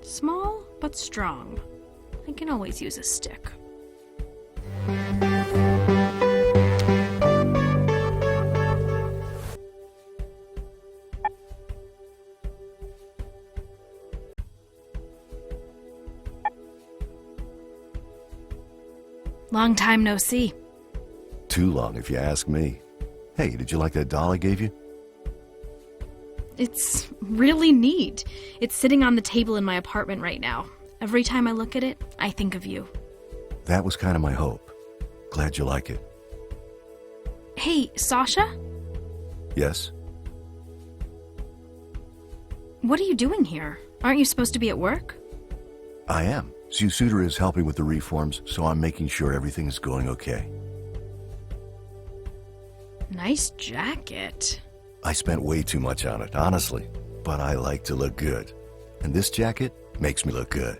Small, but strong. I can always use a stick. Long time no see. Too long, if you ask me. Hey, did you like that doll I gave you? It's really neat. It's sitting on the table in my apartment right now. Every time I look at it, I think of you. That was kind of my hope. Glad you like it. Hey, Sasha? Yes? What are you doing here? Aren't you supposed to be at work? I am. Susuda is helping with the reforms, so I'm making sure everything is going okay. Nice jacket. I spent way too much on it, honestly. But I like to look good. And this jacket makes me look good.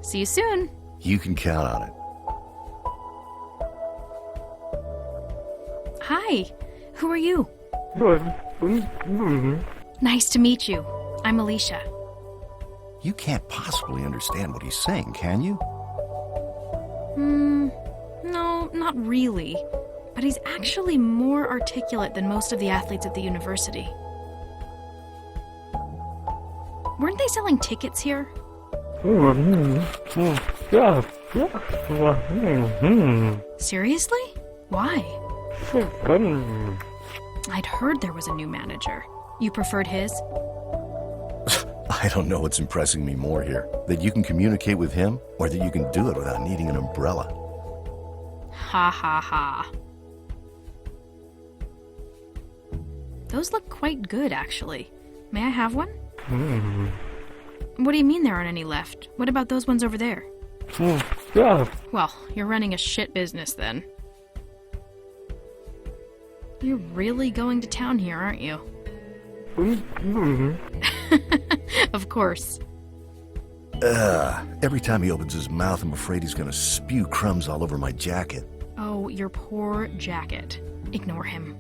See you soon. You can count on it. Hi. Who are you? Nice to meet you. I'm Alicia. You can't possibly understand what he's saying, can you? No, not really. But he's actually more articulate than most of the athletes at the university. Weren't they selling tickets here? Seriously? Why? I'd heard there was a new manager. You preferred his? I don't know what's impressing me more here. That you can communicate with him, or that you can do it without needing an umbrella. Ha ha ha. Those look quite good, actually. May I have one? What do you mean there aren't any left? What about those ones over there? Well, you're running a shit business then. You're really going to town here, aren't you? Of course. Every time he opens his mouth, I'm afraid he's gonna spew crumbs all over my jacket. Oh, your poor jacket. Ignore him.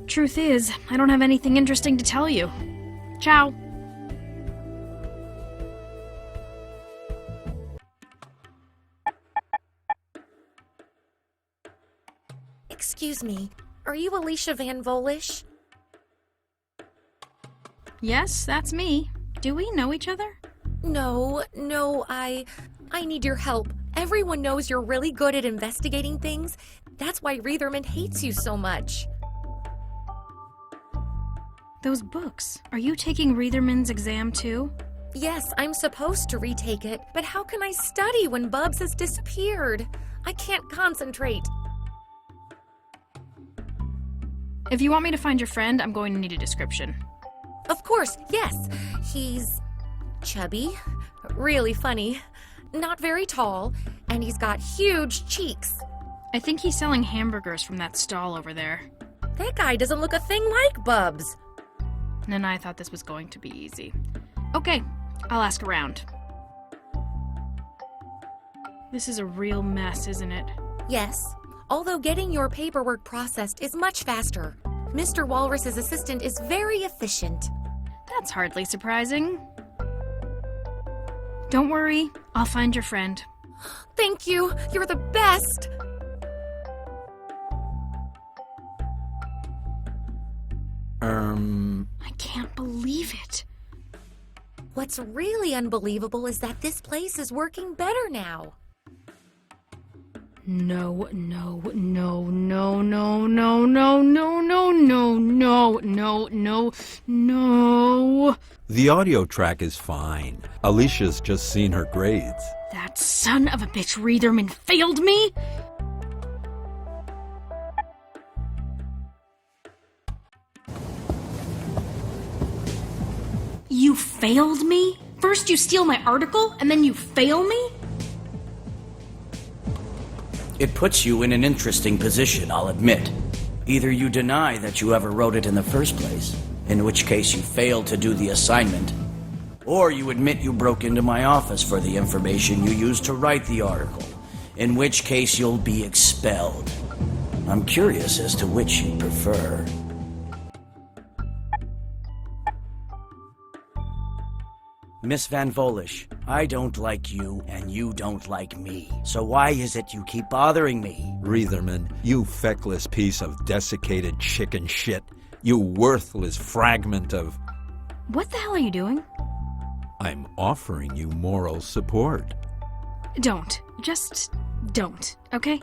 Truth is, I don't have anything interesting to tell you. Ciao. Excuse me, are you Alicia Van Volish? Yes, that's me. Do we know each other? No, I need your help. Everyone knows you're really good at investigating things. That's why Reitherman hates you so much. Those books. Are you taking Reitherman's exam too? Yes, I'm supposed to retake it, but how can I study when Bubs has disappeared? I can't concentrate. If you want me to find your friend, I'm going to need a description. Of course, yes. He's chubby, really funny, not very tall, and he's got huge cheeks. I think he's selling hamburgers from that stall over there. That guy doesn't look a thing like Bubs. And I thought this was going to be easy. Okay, I'll ask around. This is a real mess, isn't it? Yes, although getting your paperwork processed is much faster. Mr. Walrus's assistant is very efficient. That's hardly surprising. Don't worry, I'll find your friend. Thank you, you're the best! I can't believe it. What's really unbelievable is that this place is working better now. No, no, no, no, no, no, no, no, no, no, no, no, no, no. The audio track is fine. Alicia's just seen her grades. That son of a bitch Reitherman failed me? You failed me? First you steal my article, and then you fail me? It puts you in an interesting position, I'll admit. Either you deny that you ever wrote it in the first place, in which case you failed to do the assignment, or you admit you broke into my office for the information you used to write the article, in which case you'll be expelled. I'm curious as to which you prefer. Miss Van Volish, I don't like you, and you don't like me. So why is it you keep bothering me? Reitherman, you feckless piece of desiccated chicken shit. You worthless fragment of... What the hell are you doing? I'm offering you moral support. Don't. Just don't, okay?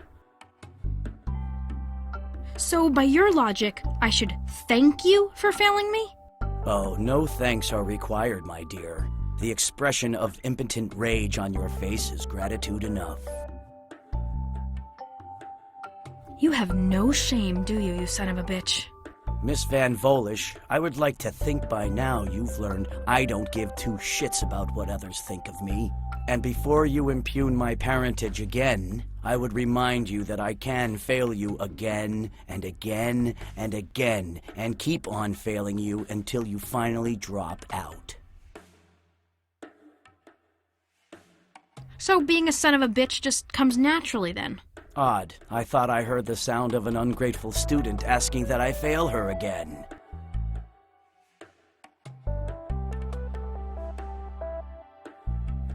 So, by your logic, I should thank you for failing me? Oh, no thanks are required, my dear. The expression of impotent rage on your face is gratitude enough. You have no shame, do you son of a bitch? Miss Van Volish, I would like to think by now you've learned I don't give two shits about what others think of me. And before you impugn my parentage again, I would remind you that I can fail you again and again and again, and keep on failing you until you finally drop out. So being a son of a bitch just comes naturally then? Odd. I thought I heard the sound of an ungrateful student asking that I fail her again.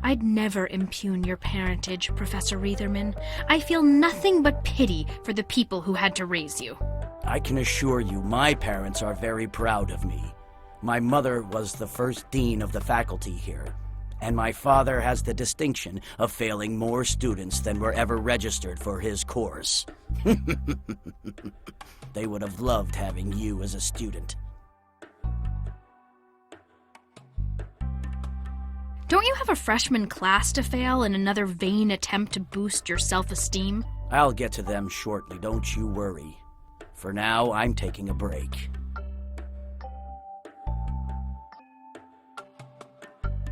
I'd never impugn your parentage, Professor Reitherman. I feel nothing but pity for the people who had to raise you. I can assure you my parents are very proud of me. My mother was the first dean of the faculty here, and my father has the distinction of failing more students than were ever registered for his course. They would have loved having you as a student. Don't you have a freshman class to fail in another vain attempt to boost your self-esteem? I'll get to them shortly, don't you worry. For now, I'm taking a break.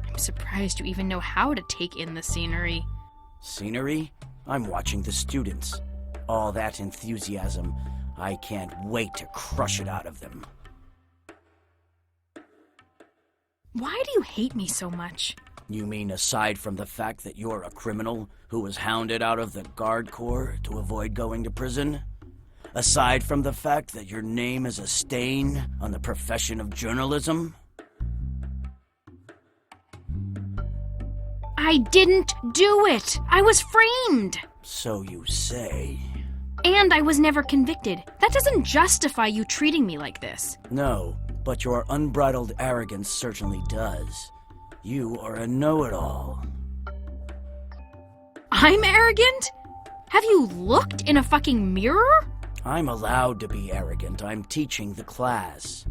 I'm surprised you even know how to take in the scenery. Scenery? I'm watching the students. All that enthusiasm, I can't wait to crush it out of them. Why do you hate me so much? You mean aside from the fact that you're a criminal who was hounded out of the Guard Corps to avoid going to prison? Aside from the fact that your name is a stain on the profession of journalism? I didn't do it! I was framed! So you say. And I was never convicted. That doesn't justify you treating me like this. No, but your unbridled arrogance certainly does. You are a know-it-all. I'm arrogant? Have you looked in a fucking mirror? I'm allowed to be arrogant. I'm teaching the class.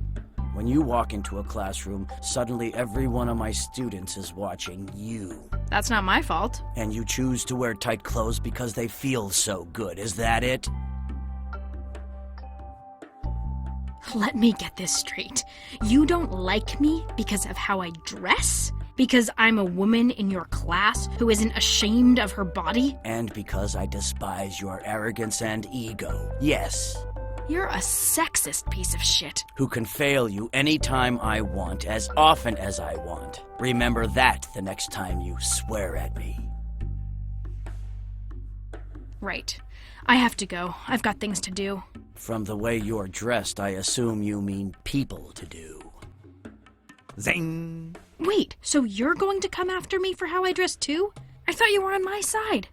When you walk into a classroom, suddenly every one of my students is watching you. That's not my fault. And you choose to wear tight clothes because they feel so good. Is that it? Let me get this straight. You don't like me because of how I dress? Because I'm a woman in your class who isn't ashamed of her body? And because I despise your arrogance and ego. Yes. You're a sexist piece of shit. Who can fail you anytime I want, as often as I want. Remember that the next time you swear at me. Right. I have to go. I've got things to do. From the way you're dressed, I assume you mean people to do. Zing! Wait, so you're going to come after me for how I dress too? I thought you were on my side.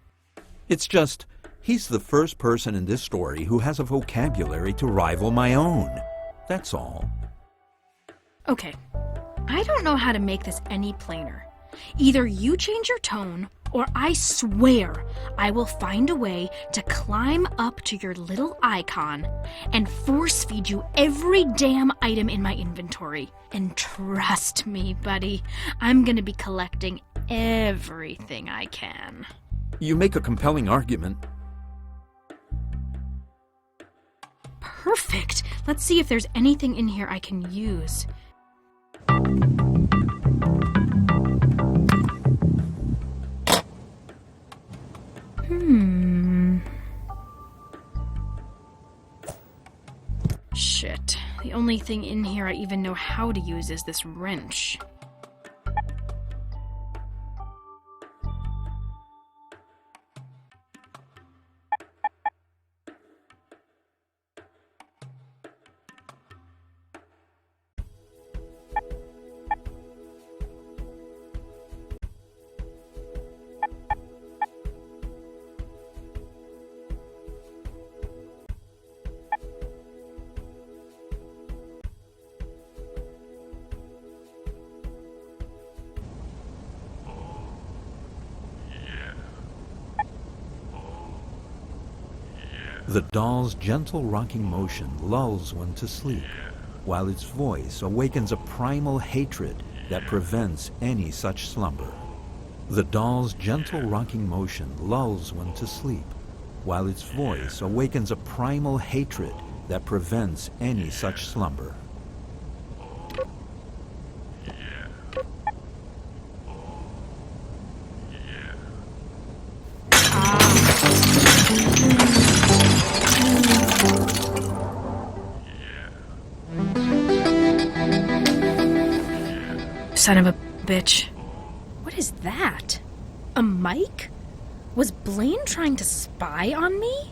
It's just, he's the first person in this story who has a vocabulary to rival my own. That's all. Okay. I don't know how to make this any plainer. Either you change your tone, or I swear I will find a way to climb up to your little icon and force feed you every damn item in my inventory. And trust me, buddy, I'm gonna be collecting everything I can. You make a compelling argument. Perfect. Let's see if there's anything in here I can use. Shit. The only thing in here I even know how to use is this wrench. The doll's gentle rocking motion lulls one to sleep, while its voice awakens a primal hatred that prevents any such slumber. The doll's gentle rocking motion lulls one to sleep, while its voice awakens a primal hatred that prevents any such slumber. Son of a bitch. What is that? A mic? Was Blaine trying to spy on me?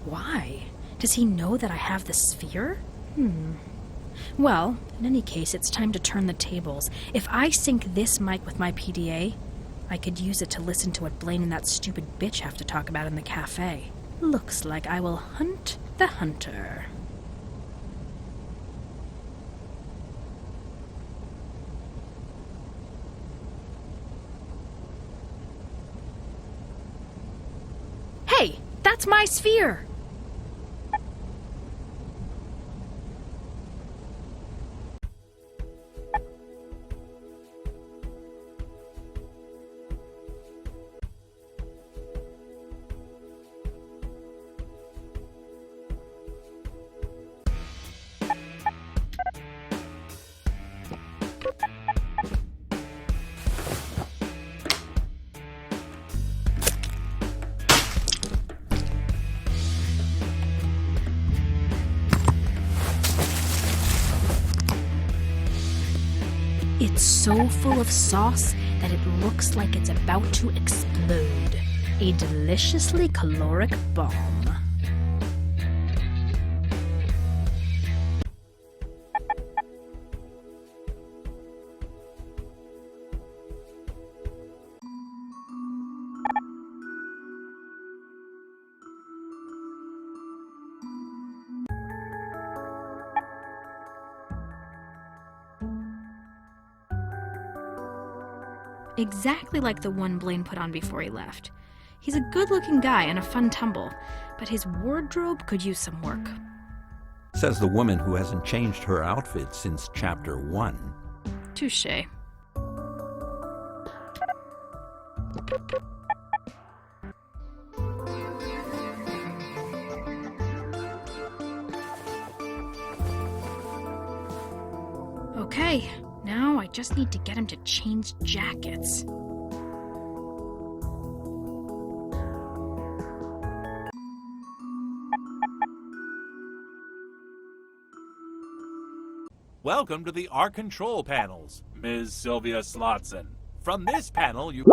Why? Does he know that I have the sphere? Well, in any case, it's time to turn the tables. If I sync this mic with my PDA, I could use it to listen to what Blaine and that stupid bitch have to talk about in the cafe. Looks like I will hunt the hunter. Hey, that's my sphere! It's so full of sauce that it looks like it's about to explode. A deliciously caloric bomb. Exactly like the one Blaine put on before he left. He's a good-looking guy and a fun tumble, but his wardrobe could use some work. Says the woman who hasn't changed her outfit since Chapter 1. Touché. Okay, now I just need to get him to change jackets. Welcome to the ARC control panels, Ms. Sylvia Slotson. From this panel, you...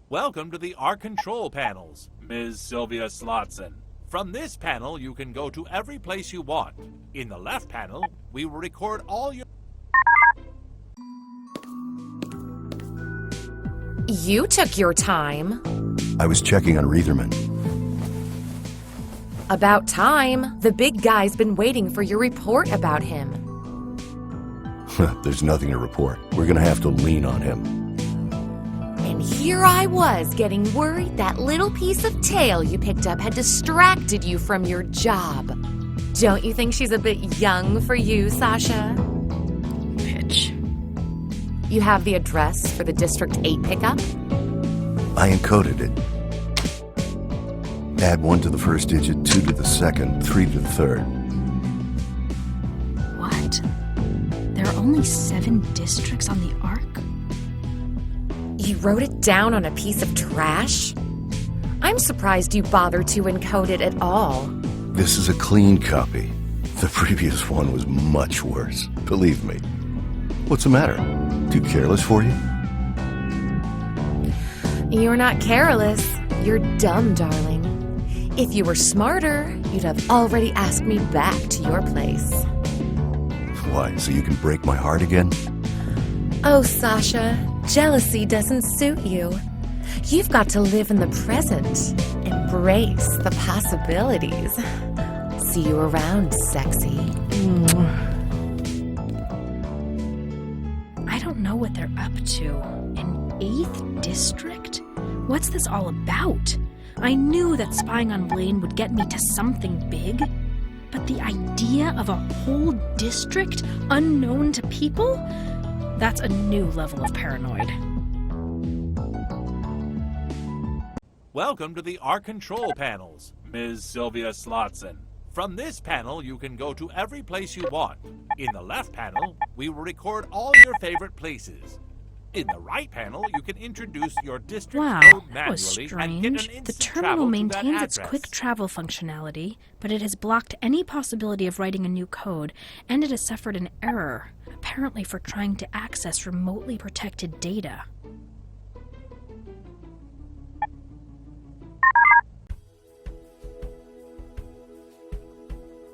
Welcome to the ARC control panels, Ms. Sylvia Slotson. From this panel, you can go to every place you want. In the left panel, we will record all your... You took your time. I was checking on Reitherman. About time. The big guy's been waiting for your report about him. There's nothing to report. We're gonna have to lean on him. And And here I was getting worried that little piece of tail you picked up had distracted you from your job. Don't you think she's a bit young for you, Sasha? Pitch. You have the address for the District 8 pickup? I encoded it. Add 1 to the first digit, 2 to the second, 3 to the third. What? There are only 7 districts on the Ark? You wrote it down on a piece of trash? I'm surprised you bothered to encode it at all. This is a clean copy. The previous one was much worse, believe me. What's the matter? Too careless for you? You're not careless. You're dumb, darling. If you were smarter, you'd have already asked me back to your place. Why, so you can break my heart again? Oh, Sasha, jealousy doesn't suit you. You've got to live in the present. Embrace the possibilities. See you around, sexy. I don't know what they're up to. An 8th district? What's this all about? I knew that spying on Blaine would get me to something big, but the idea of a whole district unknown to people? That's a new level of paranoid. Welcome to the Ark Control Panels, Ms. Sylvia Slotson. From this panel, you can go to every place you want. In the left panel, we will record all your favorite places. In the right panel, you can introduce your district Wow, code that was manually and get an strange. The instant terminal travel to that maintains its address. quick travel functionality, but it has blocked any possibility of writing a new code, and it has suffered an error, apparently for trying to access remotely protected data.